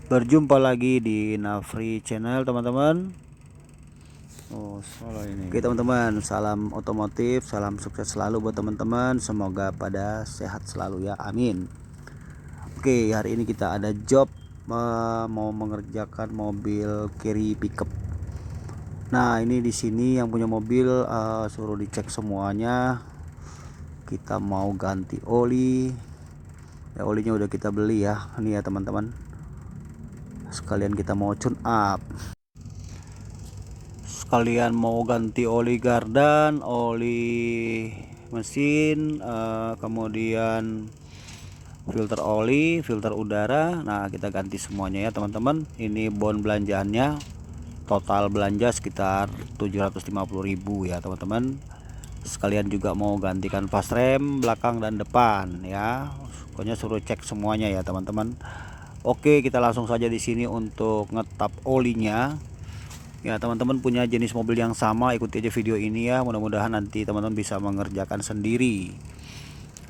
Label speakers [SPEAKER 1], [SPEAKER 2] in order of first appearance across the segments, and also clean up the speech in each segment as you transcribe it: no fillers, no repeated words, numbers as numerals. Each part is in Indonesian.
[SPEAKER 1] Berjumpa lagi di Nafri Channel, teman-teman. Oh, salah ini. Oke, teman-teman, salam otomotif, salam sukses selalu buat teman-teman. Semoga pada sehat selalu ya. Amin. Oke, hari ini kita ada job mau mengerjakan mobil carry pickup. Nah, ini di sini yang punya mobil suruh dicek semuanya. Kita mau ganti oli. Ya, olinya udah kita beli ya. Ini ya, teman-teman. Sekalian kita mau tune up. Sekalian mau ganti oli gardan, oli mesin, kemudian filter oli, filter udara. Nah, kita ganti semuanya ya, teman-teman. Ini bon belanjaannya, total belanja sekitar 750.000 ya, teman-teman. Sekalian juga mau gantikan pas rem belakang dan depan ya. Pokoknya suruh cek semuanya ya, teman-teman. Oke, kita langsung saja di sini untuk ngetap olinya. Ya, teman-teman punya jenis mobil yang sama, ikuti aja video ini ya. Mudah-mudahan nanti teman-teman bisa mengerjakan sendiri.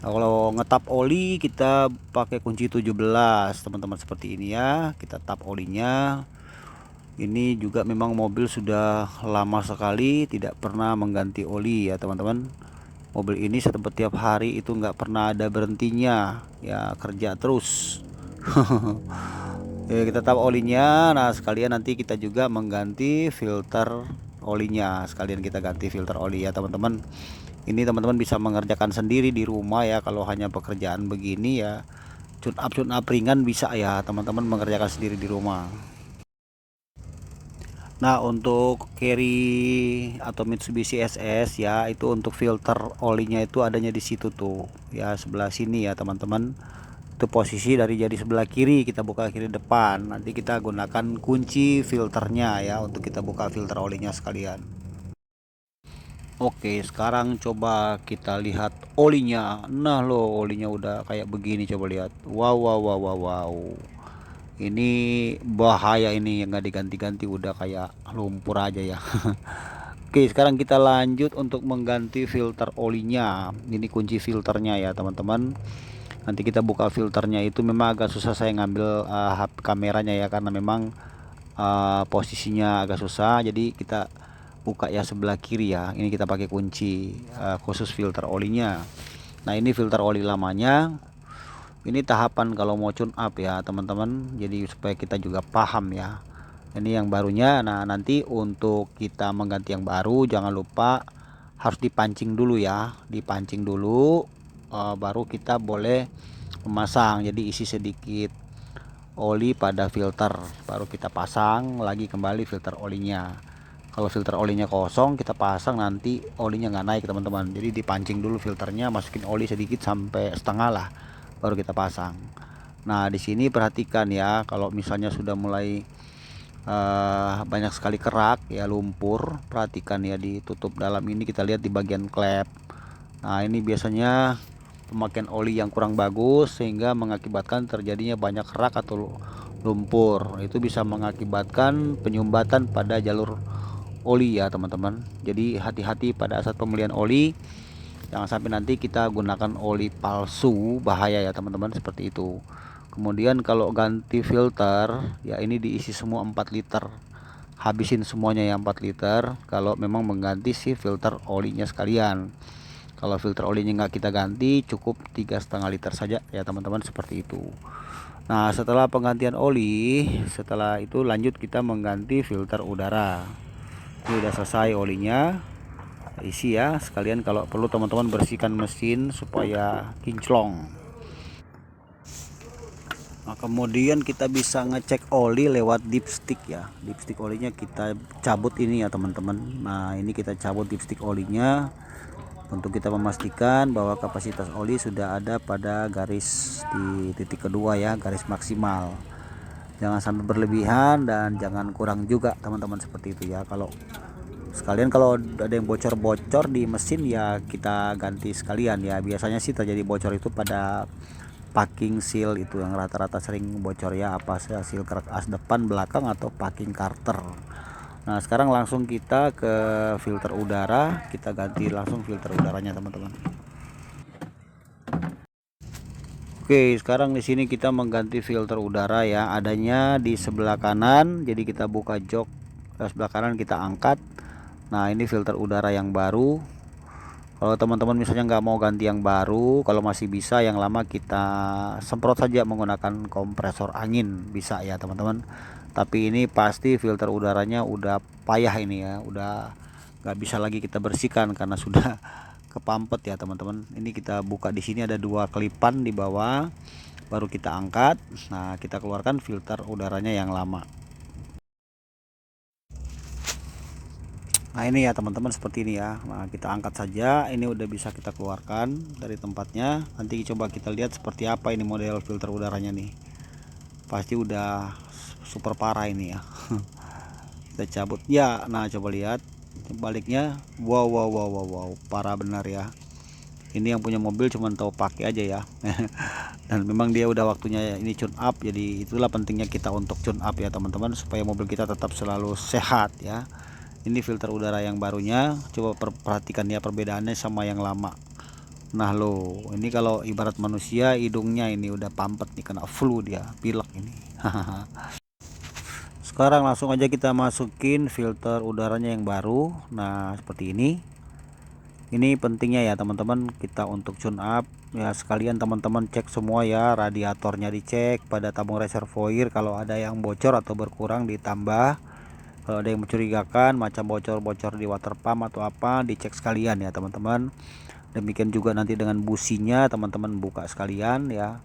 [SPEAKER 1] Nah, kalau ngetap oli kita pakai kunci 17, teman-teman, seperti ini ya. Kita tap olinya. Ini juga memang mobil sudah lama sekali tidak pernah mengganti oli ya, teman-teman. Mobil ini setiap hari itu nggak pernah ada berhentinya ya, kerja terus. Ya, kita tap olinya. Nah, sekalian nanti kita juga mengganti filter olinya. Sekalian kita ganti filter oli ya, teman-teman. Ini teman-teman bisa mengerjakan sendiri di rumah ya. Kalau hanya pekerjaan begini ya, tune up ringan bisa ya, teman-teman, mengerjakan sendiri di rumah. Nah, untuk carry atau Mitsubishi SS ya, itu untuk filter olinya itu adanya di situ tuh ya, sebelah sini ya, teman-teman. Itu posisi dari jadi sebelah kiri, kita buka kiri depan. Nanti kita gunakan kunci filternya ya untuk kita buka filter olinya sekalian. Oke, sekarang coba kita lihat olinya. Nah, loh, olinya udah kayak begini, coba lihat. Wow, wow, wow, wow, wow. Ini bahaya, ini yang nggak diganti-ganti udah kayak lumpur aja ya. Oke, sekarang kita lanjut untuk mengganti filter olinya. Ini kunci filternya ya, teman-teman. Nanti kita buka filternya itu memang agak susah saya ngambil kameranya ya, karena memang posisinya agak susah. Jadi kita buka ya sebelah kiri ya. Ini kita pakai kunci khusus filter olinya. Nah, ini filter oli lamanya. Ini tahapan kalau mau tune up ya, teman-teman. Jadi supaya kita juga paham ya. Ini yang barunya. Nah, nanti untuk kita mengganti yang baru jangan lupa harus dipancing dulu ya. Dipancing dulu baru kita boleh memasang. Jadi isi sedikit oli pada filter, baru kita pasang lagi kembali filter olinya. Kalau filter olinya kosong kita pasang, nanti olinya nggak naik, teman-teman. Jadi dipancing dulu filternya, masukin oli sedikit sampai setengah lah, baru kita pasang. Nah, di sini perhatikan ya, kalau misalnya sudah mulai banyak sekali kerak ya, lumpur, perhatikan ya, ditutup dalam ini kita lihat di bagian klep. Nah, ini biasanya pemakaian oli yang kurang bagus sehingga mengakibatkan terjadinya banyak kerak atau lumpur. Itu bisa mengakibatkan penyumbatan pada jalur oli ya, teman-teman. Jadi hati-hati pada saat pembelian oli, jangan sampai nanti kita gunakan oli palsu, bahaya ya, teman-teman, seperti itu. Kemudian kalau ganti filter ya, ini diisi semua 4 liter, habisin semuanya ya 4 liter kalau memang mengganti si filter olinya sekalian. Kalau filter olinya nggak kita ganti, cukup 3,5 liter saja ya, teman-teman, seperti itu. Nah, setelah penggantian oli, setelah itu lanjut kita mengganti filter udara. Ini udah selesai olinya, isi ya. Sekalian kalau perlu teman-teman bersihkan mesin supaya kinclong. Nah, kemudian kita bisa ngecek oli lewat dipstick ya. Dipstick olinya kita cabut ini ya, teman-teman. Nah, ini kita cabut dipstick olinya untuk kita memastikan bahwa kapasitas oli sudah ada pada garis di titik kedua ya, garis maksimal. Jangan sampai berlebihan dan jangan kurang juga, teman-teman, seperti itu ya. Kalau sekalian kalau ada yang bocor-bocor di mesin ya kita ganti sekalian ya. Biasanya sih terjadi bocor itu pada packing seal, itu yang rata-rata sering bocor ya, apa seal kerak as depan, belakang, atau packing carter. Nah, sekarang langsung kita ke filter udara, kita ganti langsung filter udaranya, teman-teman. Oke, sekarang di sini kita mengganti filter udara ya, adanya di sebelah kanan. Jadi kita buka jok sebelah kanan, kita angkat. Nah, ini filter udara yang baru. Kalau teman-teman misalnya nggak mau ganti yang baru, kalau masih bisa yang lama kita semprot saja menggunakan kompresor angin, bisa ya teman-teman. Tapi ini pasti filter udaranya udah payah ini ya, udah nggak bisa lagi kita bersihkan karena sudah kepampet ya teman-teman. Ini kita buka, di sini ada dua kelipan di bawah, baru kita angkat. Nah, kita keluarkan filter udaranya yang lama. Nah, ini ya teman-teman, seperti ini ya. Nah, kita angkat saja, ini udah bisa kita keluarkan dari tempatnya. Nanti coba kita lihat seperti apa ini model filter udaranya nih. Pasti udah super parah ini ya. Kita cabut ya. Nah, coba lihat baliknya. Wow wow wow wow wow, parah benar ya. Ini yang punya mobil cuman tahu pakai aja ya. Dan memang dia udah waktunya ini tune up. Jadi itulah pentingnya kita untuk tune up ya teman-teman, supaya mobil kita tetap selalu sehat ya. Ini filter udara yang barunya, coba perhatikan ya perbedaannya sama yang lama. Nah lo, ini kalau ibarat manusia, hidungnya ini udah pampet nih, kena flu dia, pilek ini. Sekarang langsung aja kita masukin filter udaranya yang baru. Nah, seperti ini. Ini pentingnya ya teman-teman, kita untuk tune up ya. Sekalian teman-teman cek semua ya, radiatornya dicek, pada tabung reservoir kalau ada yang bocor atau berkurang ditambah. Kalau ada yang mencurigakan macam bocor-bocor di water pump atau apa, dicek sekalian ya teman-teman. Demikian juga nanti dengan businya teman-teman buka sekalian ya.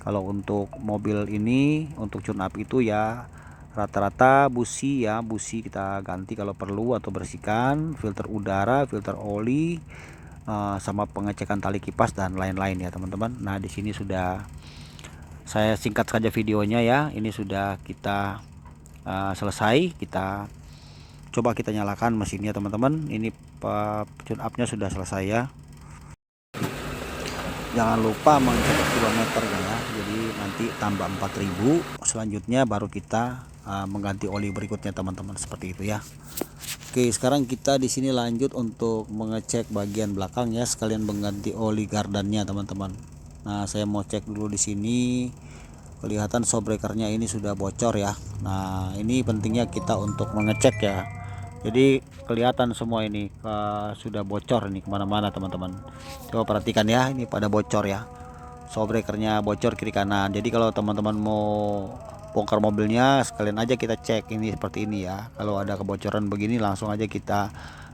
[SPEAKER 1] Kalau untuk mobil ini untuk tune up itu ya rata-rata busi ya, busi kita ganti kalau perlu atau bersihkan, filter udara, filter oli, sama pengecekan tali kipas dan lain-lain ya teman-teman. Nah, di sini sudah saya singkat saja videonya ya. Ini sudah kita selesai. Kita coba kita nyalakan mesinnya teman-teman. Ini tune up-nya sudah selesai ya. Jangan lupa mengecek kilometernya ya. Jadi nanti tambah 4000, selanjutnya baru kita mengganti oli berikutnya teman-teman, seperti itu ya. Oke, sekarang kita di sini lanjut untuk mengecek bagian belakang ya, sekalian mengganti oli gardannya teman-teman. Nah, saya mau cek dulu di sini. Kelihatan shockbreakernya ini sudah bocor ya. Nah, ini pentingnya kita untuk mengecek ya. Jadi kelihatan semua ini sudah bocor ini kemana-mana teman-teman. Coba perhatikan ya, ini pada bocor ya. Shockbreakernya bocor kiri kanan. Jadi kalau teman-teman mau bongkar mobilnya, sekalian aja kita cek ini seperti ini ya. Kalau ada kebocoran begini langsung aja kita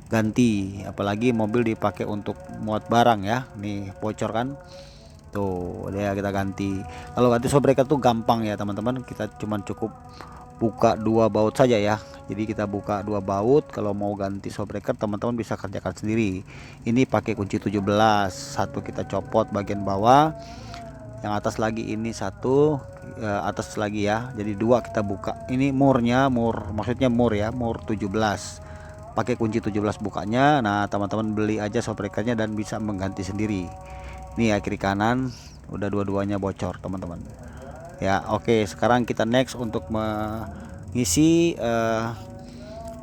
[SPEAKER 1] ganti. Apalagi mobil dipakai untuk muat barang ya. Nih bocor kan. Tuh dia kita ganti. Kalau ganti shockbreaker tuh gampang ya teman-teman. Kita cuman cukup buka dua baut saja ya. Jadi kita buka dua baut. Kalau mau ganti shockbreaker teman-teman bisa kerjakan sendiri. Ini pakai kunci 17. Satu kita copot bagian bawah, yang atas lagi ini satu, atas lagi ya. Jadi dua kita buka. Ini murnya, maksudnya mur ya, mur 17. Pakai kunci 17 bukanya. Nah, teman-teman beli aja shockbreakernya dan bisa mengganti sendiri. Ini ya kiri kanan udah dua-duanya bocor teman-teman. Ya, oke, sekarang kita next untuk mengisi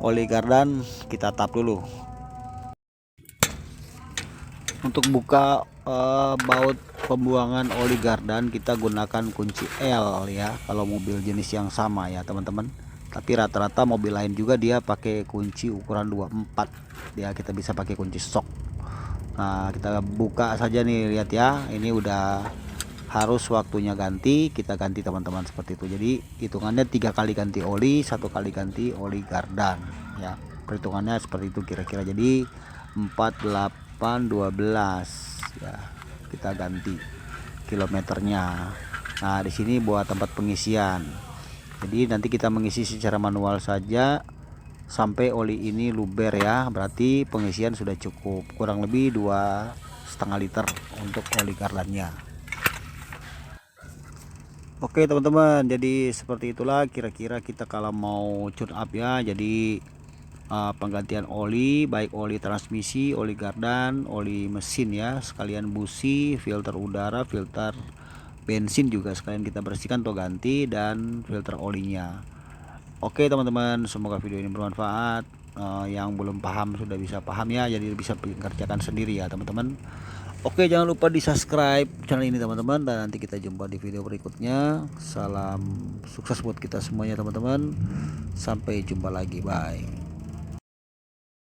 [SPEAKER 1] oli gardan. Kita tap dulu. Untuk buka baut pembuangan oli gardan kita gunakan kunci L ya, kalau mobil jenis yang sama ya teman-teman. Tapi rata-rata mobil lain juga dia pakai kunci ukuran 24 ya, kita bisa pakai kunci shock. Nah, kita buka saja nih, lihat ya, ini udah harus waktunya ganti, kita ganti teman-teman, seperti itu. Jadi hitungannya 3 kali ganti oli, 1 kali ganti oli gardan ya, perhitungannya seperti itu kira-kira. Jadi 4, 8, 12 ya, kita ganti kilometernya. Nah, di sini buat tempat pengisian. Jadi nanti kita mengisi secara manual saja sampai oli ini luber ya, berarti pengisian sudah cukup, kurang lebih 2,5 liter untuk oli gardannya. Oke teman-teman, jadi seperti itulah kira-kira kita kalau mau tune up ya. Jadi penggantian oli, baik oli transmisi, oli gardan, oli mesin ya, sekalian busi, filter udara, filter bensin juga sekalian kita bersihkan atau ganti, dan filter olinya. Oke teman-teman, semoga video ini bermanfaat. Yang belum paham sudah bisa paham ya, jadi bisa kerjakan sendiri ya teman-teman. Oke, jangan lupa di subscribe channel ini teman-teman, dan nanti kita jumpa di video berikutnya. Salam sukses buat kita semuanya teman-teman, sampai jumpa lagi, bye.